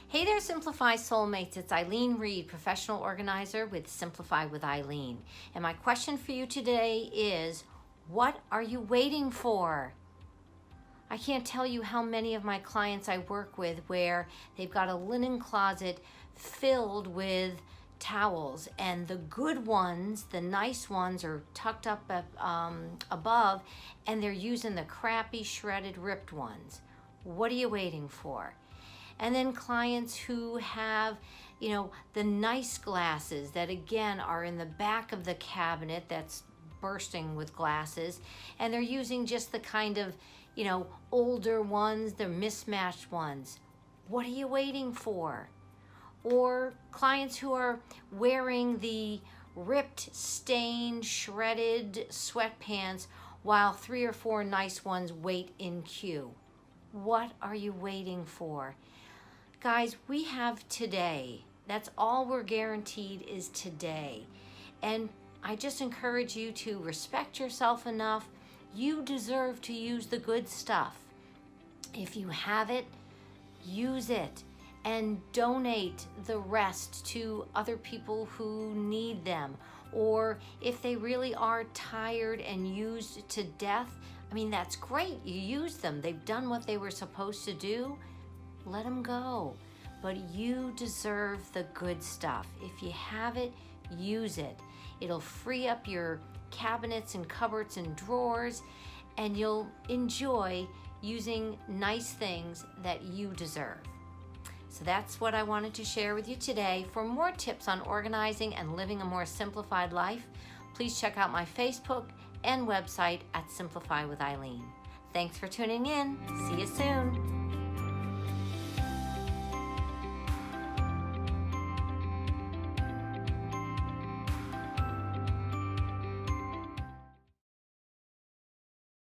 Hey there, Simplify Soulmates. It's Eileen Reed, professional organizer with Simplify with Eileen. And my question for you today is, what are you waiting for? I can't tell you how many of my clients I work with where they've got a linen closet filled with towels, and the good ones, the nice ones, are tucked up above, and they're using the crappy, shredded, ripped ones. What are you waiting for? And then clients who have, the nice glasses that again are in the back of the cabinet that's bursting with glasses, and they're using just the kind of, older ones, the mismatched ones. What are you waiting for? Or clients who are wearing the ripped, stained, shredded sweatpants while 3 or 4 nice ones wait in queue. What are you waiting for? Guys, we have today. That's all we're guaranteed is today. And I just encourage you to respect yourself enough. You deserve to use the good stuff. If you have it, use it and donate the rest to other people who need them. Or if they really are tired and used to death, that's great. You use them. They've done what they were supposed to do. Let them go. But you deserve the good stuff. If you have it, use it. It'll free up your cabinets and cupboards and drawers, and you'll enjoy using nice things that you deserve. So that's what I wanted to share with you today. For more tips on organizing and living a more simplified life, please check out my Facebook and website at Simplify with Eileen. Thanks for tuning in. See you soon.